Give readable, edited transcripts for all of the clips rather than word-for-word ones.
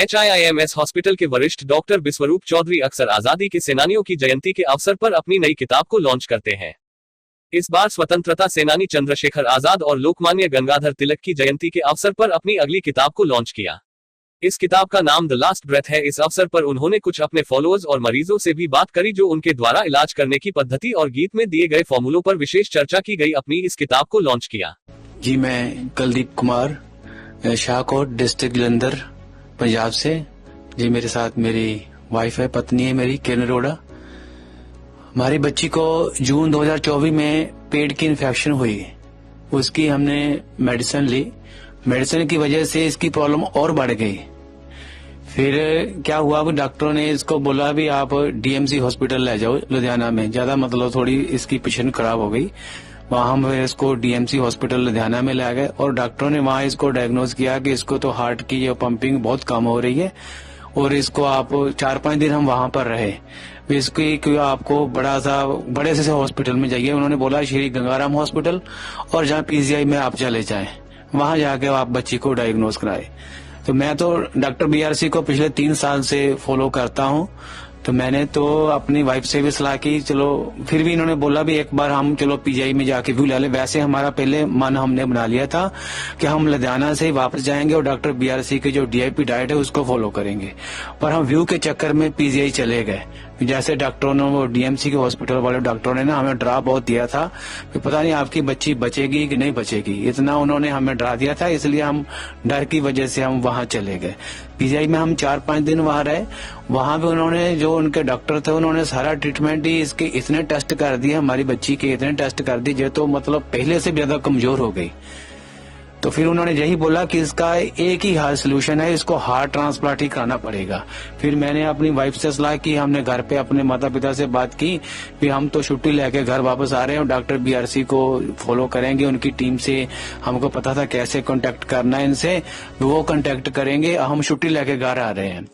HIIMS hospital के वरिष्ठ doctor विश्वरूप चौधरी अक्सर आजादी के सेनानियों की जयंती के अवसर पर अपनी नई किताब को लॉन्च करते हैं। इस बार स्वतंत्रता सेनानी चंद्रशेखर आजाद और लोकमान्य गंगाधर तिलक की जयंती के अवसर पर अपनी अगली किताब को लॉन्च किया। इस किताब का नाम द लास्ट ब्रेथ है। इस अवसर पर उन्होंने कुछ अपने फॉलोअर्स और मरीजों से भी बात करी, जो उनके द्वारा इलाज करने की पद्धति और गीत में दिए गए फॉर्मूलों पर विशेष चर्चा की गई। अपनी इस किताब को लॉन्च किया। जी, मैं कुलदीप कुमार, शाहकोट डिस्ट्रिक्ट जलंधर, पंजाब से। जी, मेरे साथ मेरी वाइफ है, पत्नी है मेरी, किरण अरोड़ा। हमारी बच्ची को जून 2024 में पेट की इन्फेक्शन हुई। उसकी हमने मेडिसिन ली। मेडिसिन की वजह से इसकी प्रॉब्लम और बढ़ गई। फिर क्या हुआ, डॉक्टरों ने इसको बोला भी आप DMC हॉस्पिटल ले जाओ लुधियाना में। ज्यादा मतलब थोड़ी इसकी पोजीशन खराब हो गई। वहां हम इसको DMC हॉस्पिटल लुधियाना में ले गए और डॉक्टरों ने वहां इसको डायग्नोज किया कि इसको तो हार्ट की जो पंपिंग बहुत कम हो रही है और इसको आप 4-5 दिन हम वहां पर रहे। इसकी आपको बड़े से हॉस्पिटल में जाइए। उन्होंने बोला श्री गंगाराम हॉस्पिटल और जहाँ PGI में आप चले जाएं, वहां जाके आप बच्ची को डायग्नोज कराए। तो मैं तो डॉक्टर BRC को पिछले 3 साल से फॉलो करता हूं। तो मैंने तो अपनी वाइफ से भी सलाह की, चलो फिर भी इन्होंने बोला भी एक बार हम चलो PGI में जाके व्यू ले लें। वैसे हमारा पहले मन हमने बना लिया था कि हम लुधियाना से वापस जाएंगे और डॉक्टर BRC की जो DIP डाइट है उसको फॉलो करेंगे, पर हम व्यू के चक्कर में PGI चले गए। जैसे डॉक्टरों ने, वो DMC के हॉस्पिटल वाले डॉक्टरों ने ना हमें डरा बहुत दिया था कि पता नहीं आपकी बच्ची बचेगी कि नहीं बचेगी, इतना उन्होंने हमें डरा दिया था। इसलिए हम डर की वजह से हम वहां चले गए। PGI में हम 4-5 दिन वहां रहे। वहां भी उन्होंने, जो उनके डॉक्टर थे, उन्होंने सारा ट्रीटमेंट ही इसके इतने टेस्ट कर दिए, हमारी बच्ची के इतने टेस्ट कर दिए तो मतलब पहले से ज्यादा कमजोर हो गई। तो फिर उन्होंने यही बोला कि इसका एक ही हाल सोल्यूशन है, इसको हार्ट ट्रांसप्लांट ही कराना पड़ेगा। फिर मैंने अपनी वाइफ से सलाह की, हमने घर पे अपने माता पिता से बात की कि हम तो छुट्टी लेके घर वापस आ रहे हैं और डॉक्टर BRC को फॉलो करेंगे। उनकी टीम से हमको पता था कैसे कांटेक्ट करना है इनसे, वो कांटेक्ट करेंगे। हम छुट्टी लेके घर आ रहे हैं।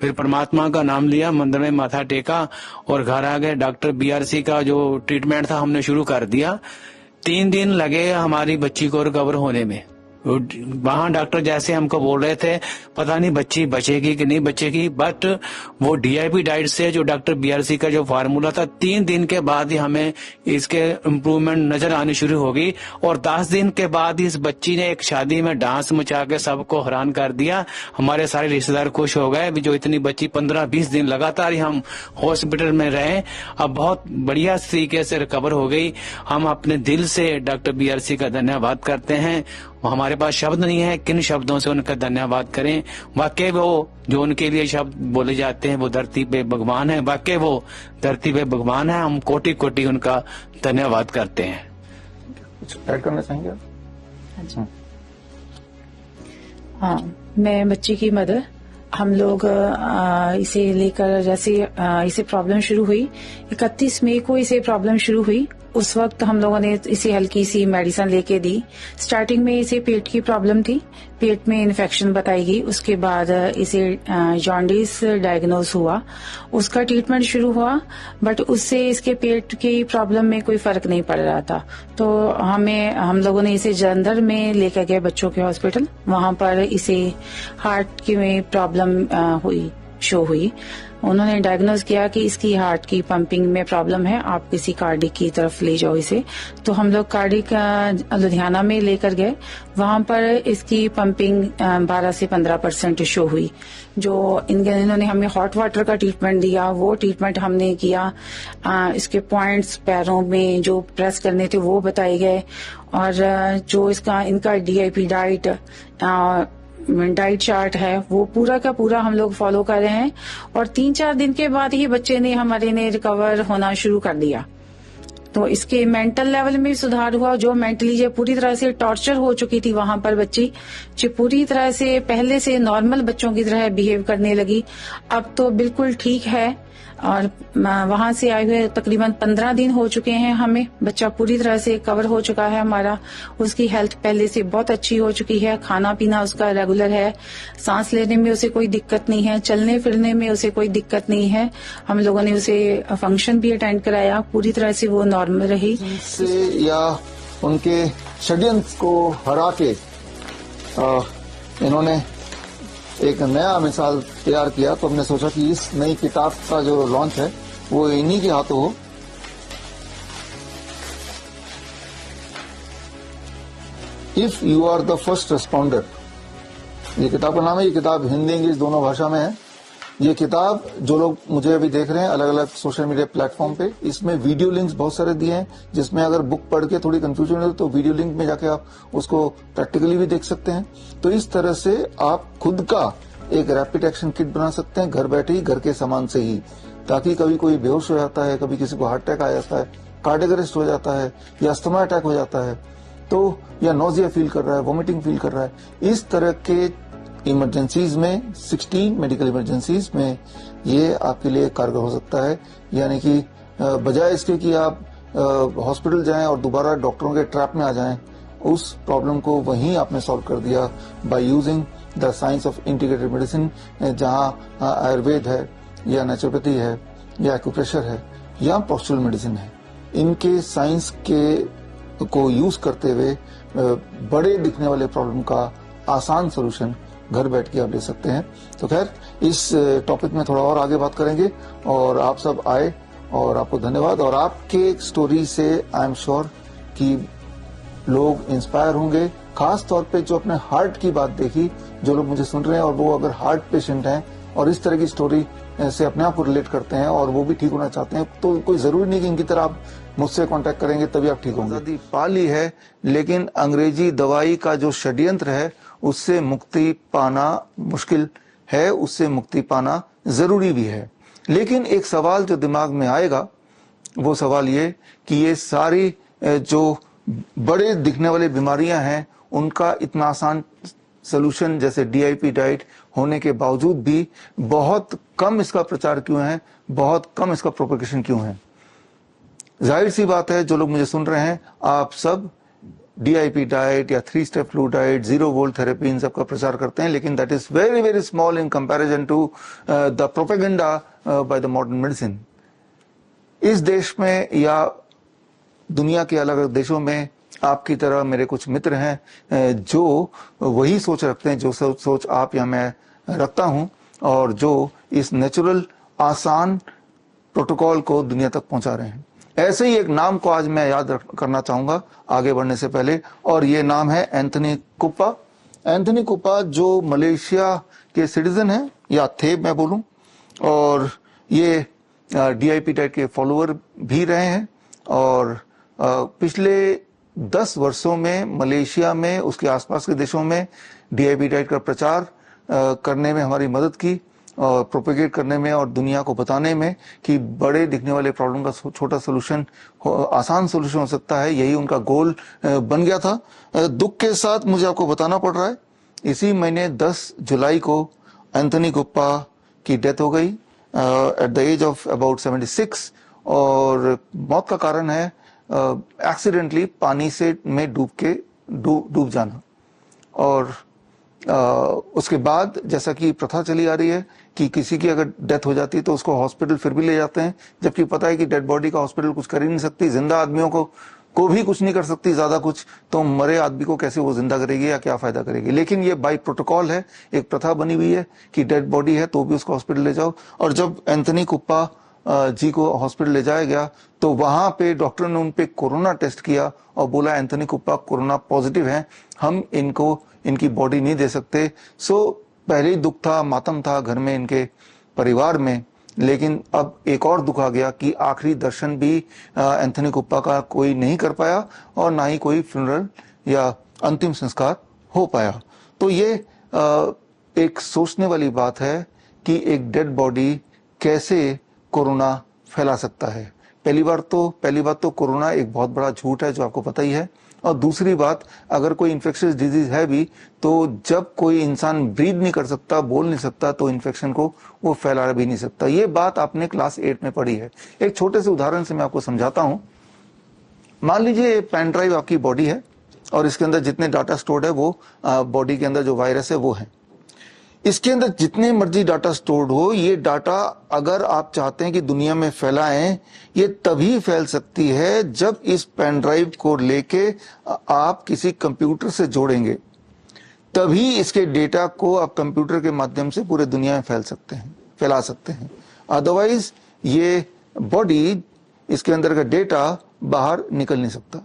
फिर परमात्मा का नाम लिया, मंदिर में माथा टेका और घर आ गए। डॉक्टर BRC का जो ट्रीटमेंट था हमने शुरू कर दिया। 3 दिन लगे हमारी बच्ची को रिकवर होने में। वहां डॉक्टर जैसे हमको बोल रहे थे पता नहीं बच्ची बचेगी कि नहीं बचेगी, बट वो DIP डाइट से जो डॉक्टर BRC का जो फार्मूला था, 3 दिन के बाद ही हमें इसके इम्प्रूवमेंट नजर आनी शुरू हो गई। और 10 दिन के बाद इस बच्ची ने एक शादी में डांस मचा के सबको हैरान कर दिया। हमारे सारे रिश्तेदार खुश हो गए। जो इतनी बच्ची 15-20 दिन लगातार ही हम हॉस्पिटल में रहे, अब बहुत बढ़िया तरीके से रिकवर हो गई। हम अपने दिल से डॉक्टर BRC का धन्यवाद करते हैं। हमारे पास शब्द नहीं है किन शब्दों से उनका धन्यवाद करें। वाकई वो जो उनके लिए शब्द बोले जाते हैं, वो धरती पे भगवान है। वाकई वो धरती पे भगवान है। हम कोटि कोटि उनका धन्यवाद करते हैं। कुछ ऐड करना चाहेंगे? हाँ, मैं बच्ची की मदर। हम लोग इसे लेकर, जैसे इसे प्रॉब्लम शुरू हुई 31 मई को इसे प्रॉब्लम शुरू हुई, उस वक्त हम लोगों ने इसे हल्की सी मेडिसिन लेके दी। स्टार्टिंग में इसे पेट की प्रॉब्लम थी, पेट में इन्फेक्शन बताई गई। उसके बाद इसे जॉन्डिस डायग्नोज हुआ, उसका ट्रीटमेंट शुरू हुआ, बट उससे इसके पेट की प्रॉब्लम में कोई फर्क नहीं पड़ रहा था। तो हम लोगों ने इसे जलंधर में लेकर गए बच्चों के हॉस्पिटल। वहां पर इसे हार्ट की में प्रॉब्लम शो हुई। उन्होंने डायग्नोज किया कि इसकी हार्ट की पंपिंग में प्रॉब्लम है, आप किसी कार्डिक की तरफ ले जाओ इसे। तो हम लोग कार्डिक लुधियाना में लेकर गए। वहां पर इसकी पंपिंग 12 से 15% शो हुई। जो इन्होंने हमें हॉट वाटर का ट्रीटमेंट दिया, वो ट्रीटमेंट हमने किया। इसके पॉइंट्स पैरों में जो प्रेस करने थे वो बताए गए, और जो इनका DIP डाइट चार्ट है वो पूरा का पूरा हम लोग फॉलो कर रहे हैं। और 3-4 दिन के बाद ही बच्चे ने हमारे ने रिकवर होना शुरू कर दिया। तो इसके मेंटल लेवल में सुधार हुआ। जो मेंटली जो पूरी तरह से टॉर्चर हो चुकी थी वहां पर बच्ची, जो पूरी तरह से पहले से नॉर्मल बच्चों की तरह बिहेव करने लगी, अब तो बिल्कुल ठीक है। और वहां से आए हुए तकरीबन 15 दिन हो चुके हैं हमें। बच्चा पूरी तरह से कवर हो चुका है हमारा। उसकी हेल्थ पहले से बहुत अच्छी हो चुकी है। खाना पीना उसका रेगुलर है। सांस लेने में उसे कोई दिक्कत नहीं है। चलने फिरने में उसे कोई दिक्कत नहीं है। हम लोगों ने उसे फंक्शन भी अटेंड कराया, पूरी तरह से वो नॉर्मल रही। से या उनके षड्यंत्र को हरा के इन्होंने एक नया मिसाल तैयार किया, तो हमने सोचा कि इस नई किताब का जो लॉन्च है वो इन्हीं के हाथों हो। If you are the first responder, ये किताब का नाम है। ये किताब हिंदी इंग्लिश दोनों भाषा में है। ये किताब जो लोग मुझे अभी देख रहे हैं अलग अलग सोशल मीडिया प्लेटफॉर्म पे, इसमें वीडियो लिंक्स बहुत सारे दिए हैं, जिसमें अगर बुक पढ़ के थोड़ी कंफ्यूजन हो तो वीडियो लिंक में जाके आप उसको प्रैक्टिकली भी देख सकते हैं। तो इस तरह से आप खुद का एक रैपिड एक्शन किट बना सकते हैं घर बैठे ही, घर के सामान से ही, ताकि कभी कोई बेहोश हो जाता है, कभी किसी को हार्ट अटैक आ जाता है, कार्डियक अरेस्ट हो जाता है, या अस्थमा अटैक हो जाता है, तो या नोजिया फील कर रहा है, वॉमिटिंग फील कर रहा है, इस तरह के इमरजेंसीज में 16 मेडिकल इमरजेंसीज में ये आपके लिए कारगर हो सकता है। यानी कि बजाय इसके कि आप हॉस्पिटल जाएं और दोबारा डॉक्टरों के ट्रैप में आ जाएं, उस प्रॉब्लम को वहीं आपने सॉल्व कर दिया by using the science of integrated medicine, जहां आयुर्वेद है या नेचुरोपैथी है या एक्यूप्रेशर है या पोस्चरल मेडिसिन है। इनके साइंस के को यूज करते हुए बड़े दिखने वाले प्रॉब्लम का आसान सोल्यूशन घर बैठ के आप ले सकते हैं। तो खैर, इस टॉपिक में थोड़ा और आगे बात करेंगे, और आप सब आए और आपको धन्यवाद। और आपके स्टोरी से आई एम श्योर कि लोग इंस्पायर होंगे, खास तौर पे जो अपने हार्ट की बात देखी, जो लोग मुझे सुन रहे हैं और वो अगर हार्ट पेशेंट हैं और इस तरह की स्टोरी से अपने आप को रिलेट करते हैं और वो भी ठीक होना चाहते हैं, तो कोई जरूरी नहीं कि इनकी तरह आप मुझसे कांटेक्ट करेंगे तभी आप ठीक होंगे। आजादी पा ली है, लेकिन अंग्रेजी दवाई का जो षड्यंत्र है उससे मुक्ति पाना मुश्किल है, उससे मुक्ति पाना जरूरी भी है। लेकिन एक सवाल जो दिमाग में आएगा वो सवाल ये कि ये सारी जो बड़े दिखने वाली बीमारियां हैं उनका इतना आसान सोल्यूशन जैसे DIP डाइट होने के बावजूद भी बहुत कम इसका प्रचार क्यों है, बहुत कम इसका प्रोपेगेशन क्यों है। जाहिर सी बात है, जो लोग मुझे सुन रहे हैं आप सब DIP डाइट या 3 step flu diet, 0 volt therapy, इन सब का प्रचार करते हैं, लेकिन that is very very small in comparison to the propaganda by the modern medicine. इस देश में या दुनिया के अलग अलग देशों में आपकी तरह मेरे कुछ मित्र हैं जो वही सोच रखते हैं जो सोच आप या मैं रखता हूं, और जो इस नेचुरल आसान प्रोटोकॉल को दुनिया तक पहुंचा रहे हैं। ऐसे ही एक नाम को आज मैं याद करना चाहूंगा आगे बढ़ने से पहले, और ये नाम है एंथनी कुप्पा। एंथनी कुप्पा जो मलेशिया के सिटीजन हैं, या थे मैं बोलूं, और ये DIP डाइट के फॉलोअर भी रहे हैं, और पिछले 10 वर्षों में मलेशिया में उसके आसपास के देशों में DIP डाइट का प्रचार करने में हमारी मदद की, और प्रोपेगेट करने में और दुनिया को बताने में कि बड़े दिखने वाले प्रॉब्लम का छोटा सोल्यूशन, आसान सोल्यूशन हो सकता है। यही उनका गोल बन गया था। दुख के साथ मुझे आपको बताना पड़ रहा है, इसी महीने 10 जुलाई को एंथनी कुप्पा की डेथ हो गई at the age of about 76, और मौत का कारण है एक्सीडेंटली पानी से में डूब जाना। और उसके बाद जैसा कि प्रथा चली आ रही है कि किसी की अगर डेथ हो जाती है तो उसको हॉस्पिटल फिर भी ले जाते हैं, जबकि पता है कि डेड बॉडी का हॉस्पिटल कुछ कर ही नहीं सकती, जिंदा आदमियों को भी कुछ नहीं कर सकती ज्यादा कुछ, तो मरे आदमी को कैसे वो जिंदा करेगी या क्या फायदा करेगी। लेकिन ये बाई प्रोटोकॉल है, एक प्रथा बनी हुई है कि डेड बॉडी है तो भी उसको हॉस्पिटल ले जाओ। और जब एंथनी कुप्पा जी को हॉस्पिटल ले जाया गया तो वहां पे डॉक्टर ने उन पे कोरोना टेस्ट किया और बोला एंथनी कुप्पा कोरोना पॉजिटिव हैं, हम इनकी बॉडी नहीं दे सकते। सो पहले ही दुख था, मातम था घर में, इनके परिवार में, लेकिन अब एक और दुख आ गया कि आखिरी दर्शन भी एंथनी कुप्पा का कोई नहीं कर पाया और ना ही कोई फ्यूनरल या अंतिम संस्कार हो पाया। तो ये एक सोचने वाली बात है कि एक डेड बॉडी कैसे कोरोना फैला सकता है। पहली बात तो कोरोना एक बहुत बड़ा झूठ है जो आपको पता ही है, और दूसरी बात, अगर कोई इन्फेक्शियस डिजीज है भी तो जब कोई इंसान ब्रीथ नहीं कर सकता, बोल नहीं सकता, तो इन्फेक्शन को वो फैला भी नहीं सकता। ये बात आपने क्लास 8 में पढ़ी है। एक छोटे से उदाहरण से मैं आपको समझाता हूं। मान लीजिए पेन ड्राइव आपकी बॉडी है और इसके अंदर जितने डाटा स्टोर्ड है वो बॉडी के अंदर जो वायरस है वो है। इसके अंदर जितने मर्जी डाटा स्टोर्ड हो, ये डाटा अगर आप चाहते हैं कि दुनिया में फैलाएं, ये तभी फैल सकती है जब इस पेन ड्राइव को लेके आप किसी कंप्यूटर से जोड़ेंगे। तभी इसके डेटा को आप कंप्यूटर के माध्यम से पूरे दुनिया में फैला सकते हैं। अदरवाइज ये बॉडी, इसके अंदर का डेटा बाहर निकल नहीं सकता।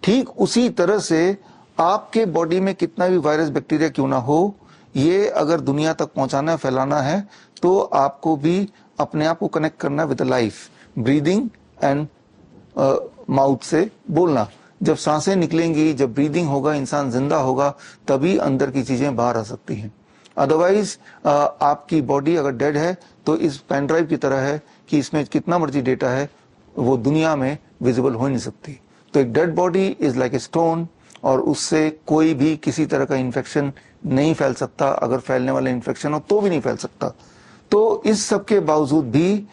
ठीक उसी तरह से आपके बॉडी में कितना भी वायरस बैक्टीरिया क्यों ना हो, ये अगर दुनिया तक पहुंचाना फैलाना है तो आपको भी अपने आप को कनेक्ट करना with life, breathing and mouth से बोलना। जब सांसें निकलेंगी, जब ब्रीदिंग होगा, इंसान जिंदा होगा, तभी अंदर की चीजें बाहर आ सकती हैं। अदरवाइज आपकी बॉडी अगर डेड है तो इस पेन ड्राइव की तरह है कि इसमें कितना मर्जी डेटा है वो दुनिया में विजिबल हो नहीं सकती। तो एक dead body is like a stone, और उससे कोई भी किसी तरह का इन्फेक्शन नहीं फैल सकता। अगर फैलने वाला इन्फेक्शन हो तो भी नहीं फैल सकता। तो इस सब के बावजूद भी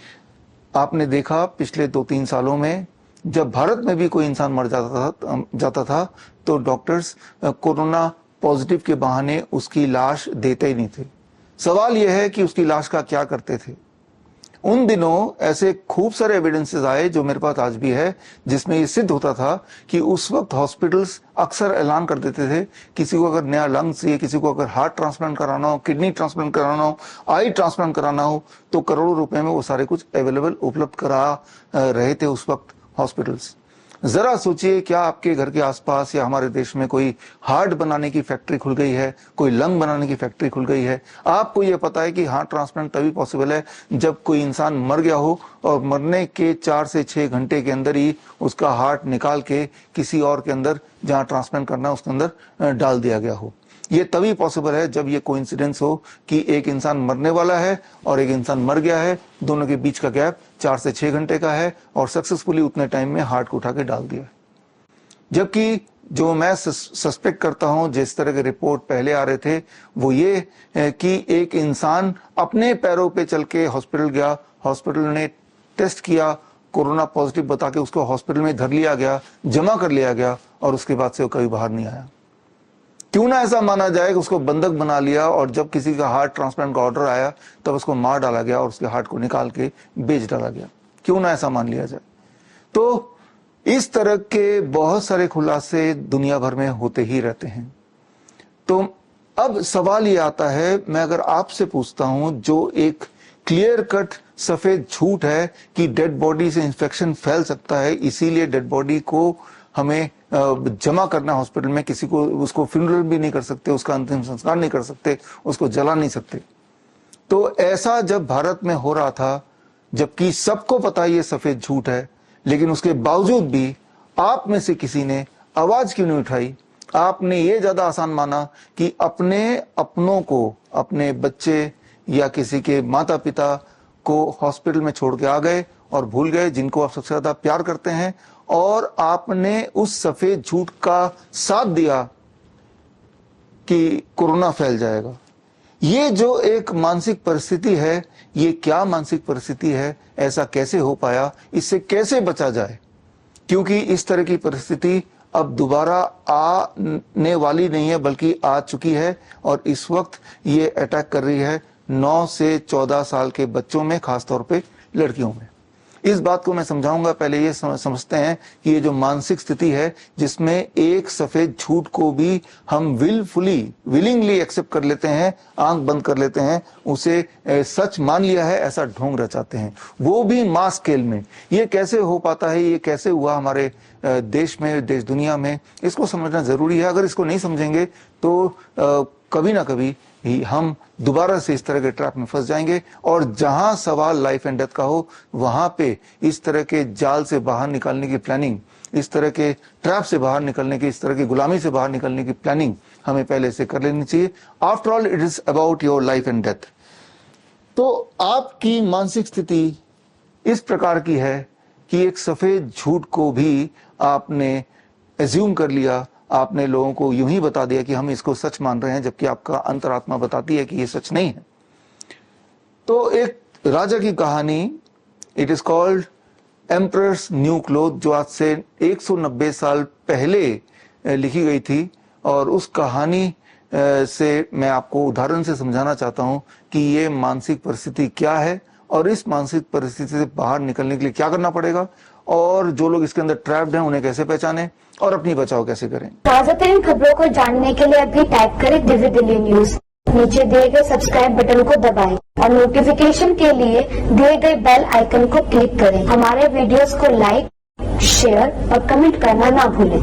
आपने देखा पिछले 2-3 सालों में जब भारत में भी कोई इंसान मर जाता था तो डॉक्टर्स कोरोना पॉजिटिव के बहाने उसकी लाश देते ही नहीं थे। सवाल यह है कि उसकी लाश का क्या करते थे। उन दिनों ऐसे खूब सारे एविडेंसेस आए जो मेरे पास आज भी है, जिसमें ये सिद्ध होता था कि उस वक्त हॉस्पिटल्स अक्सर ऐलान कर देते थे किसी को अगर नया लंग चाहिए, किसी को अगर हार्ट ट्रांसप्लांट कराना हो, किडनी ट्रांसप्लांट कराना हो, आई ट्रांसप्लांट कराना हो, तो करोड़ों रुपए में वो सारे कुछ अवेलेबल उपलब्ध करा रहे थे उस वक्त हॉस्पिटल्स। जरा सोचिए, क्या आपके घर के आसपास या हमारे देश में कोई हार्ट बनाने की फैक्ट्री खुल गई है, कोई लंग बनाने की फैक्ट्री खुल गई है? आपको यह पता है कि हार्ट ट्रांसप्लांट तभी पॉसिबल है जब कोई इंसान मर गया हो और मरने के 4 से 6 घंटे के अंदर ही उसका हार्ट निकाल के किसी और के अंदर जहां ट्रांसप्लांट करना है उसके अंदर डाल दिया गया हो। ये तभी पॉसिबल है जब ये कोइंसिडेंस हो कि एक इंसान मरने वाला है और एक इंसान मर गया है, दोनों के बीच का गैप 4 से 6 घंटे का है और सक्सेसफुली उतने टाइम में हार्ट को उठा के डाल दिया। जबकि जो मैं सस्पेक्ट करता हूं, जिस तरह के रिपोर्ट पहले आ रहे थे, वो ये कि एक इंसान अपने पैरों पे चल के हॉस्पिटल गया, हॉस्पिटल ने टेस्ट किया, कोरोना पॉजिटिव बता के उसको हॉस्पिटल में धर लिया गया, जमा कर लिया गया और उसके बाद से वो कभी बाहर नहीं आया। क्यों ना ऐसा माना जाए कि उसको बंधक बना लिया और जब किसी का हार्ट ट्रांसप्लांट का ऑर्डर आया तब उसको मार डाला गया और उसके हार्ट को निकाल के बेच डाला गया। क्यों ना ऐसा मान लिया जाए। तो इस तरह के बहुत सारे खुलासे दुनिया भर में होते ही रहते हैं। तो अब सवाल ये आता है, मैं अगर आपसे पूछता हूं, जो एक क्लियर कट सफेद झूठ है कि डेड बॉडी से इंफेक्शन फैल सकता है, इसीलिए डेड बॉडी को हमें जमा करना हॉस्पिटल में, किसी को उसको फ्यूनरल भी नहीं कर सकते, उसका अंतिम संस्कार नहीं कर सकते, उसको जला नहीं सकते। तो ऐसा जब भारत में हो रहा था, जबकि सबको पता ये सफेद झूठ है, लेकिन उसके बावजूद भी आप में से किसी ने आवाज क्यों नहीं उठाई? आपने ये ज्यादा आसान माना कि अपने अपनों को, अपने बच्चे या किसी के माता पिता को हॉस्पिटल में छोड़ के आ गए और भूल गए जिनको आप सबसे ज्यादा प्यार करते हैं, और आपने उस सफेद झूठ का साथ दिया कि कोरोना फैल जाएगा। ये जो एक मानसिक परिस्थिति है, ये क्या मानसिक परिस्थिति है? ऐसा कैसे हो पाया? इससे कैसे बचा जाए? क्योंकि इस तरह की परिस्थिति अब दोबारा आने वाली नहीं है, बल्कि आ चुकी है और इस वक्त ये अटैक कर रही है 9 से 14 साल के बच्चों में, खासतौर पे लड़कियों में। इस बात को मैं समझाऊंगा। पहले ये समझते हैं कि ये जो मानसिक स्थिति है जिसमें एक सफेद झूठ को भी हम विलिंगली एक्सेप्ट कर लेते हैं, आंख बंद कर लेते हैं, उसे सच मान लिया है, ऐसा ढोंग रचाते हैं, वो भी मास स्केल में। ये कैसे हो पाता है? ये कैसे हुआ हमारे देश में, देश दुनिया में? इसको समझना जरूरी है। अगर इसको नहीं समझेंगे तो कभी ना कभी ही हम दोबारा से इस तरह के ट्रैप में फंस जाएंगे, और जहां सवाल लाइफ एंड डेथ का हो, वहां पे इस तरह के जाल से बाहर निकालने की प्लानिंग, इस तरह के ट्रैप से बाहर निकलने की, इस तरह की गुलामी से बाहर निकलने की प्लानिंग हमें पहले से कर लेनी चाहिए। After all it is about your life and death. तो आपकी मानसिक स्थिति इस प्रकार की है कि एक सफेद झूठ को भी आपने एज्यूम कर लिया, आपने लोगों को यूं ही बता दिया कि हम इसको सच मान रहे हैं, जबकि आपका अंतरात्मा बताती है कि ये सच नहीं है। तो एक राजा की कहानी, it is called emperors new cloth, जो आज से 190 साल पहले लिखी गई थी, और उस कहानी से मैं आपको उदाहरण से समझाना चाहता हूं कि ये मानसिक परिस्थिति क्या है और इस मानसिक परिस्थिति से बाहर निकलने के लिए क्या करना पड़ेगा, और जो लोग इसके अंदर ट्रैप्ड हैं उन्हें कैसे पहचानें और अपनी बचाव कैसे करें। ताजा तरीन खबरों को जानने के लिए अभी टाइप करें दिव्य दिल्ली न्यूज, नीचे दिए गए सब्सक्राइब बटन को दबाएं और नोटिफिकेशन के लिए दिए गए बेल आइकन को क्लिक करें। हमारे वीडियोस को लाइक, शेयर और कमेंट करना ना भूलें।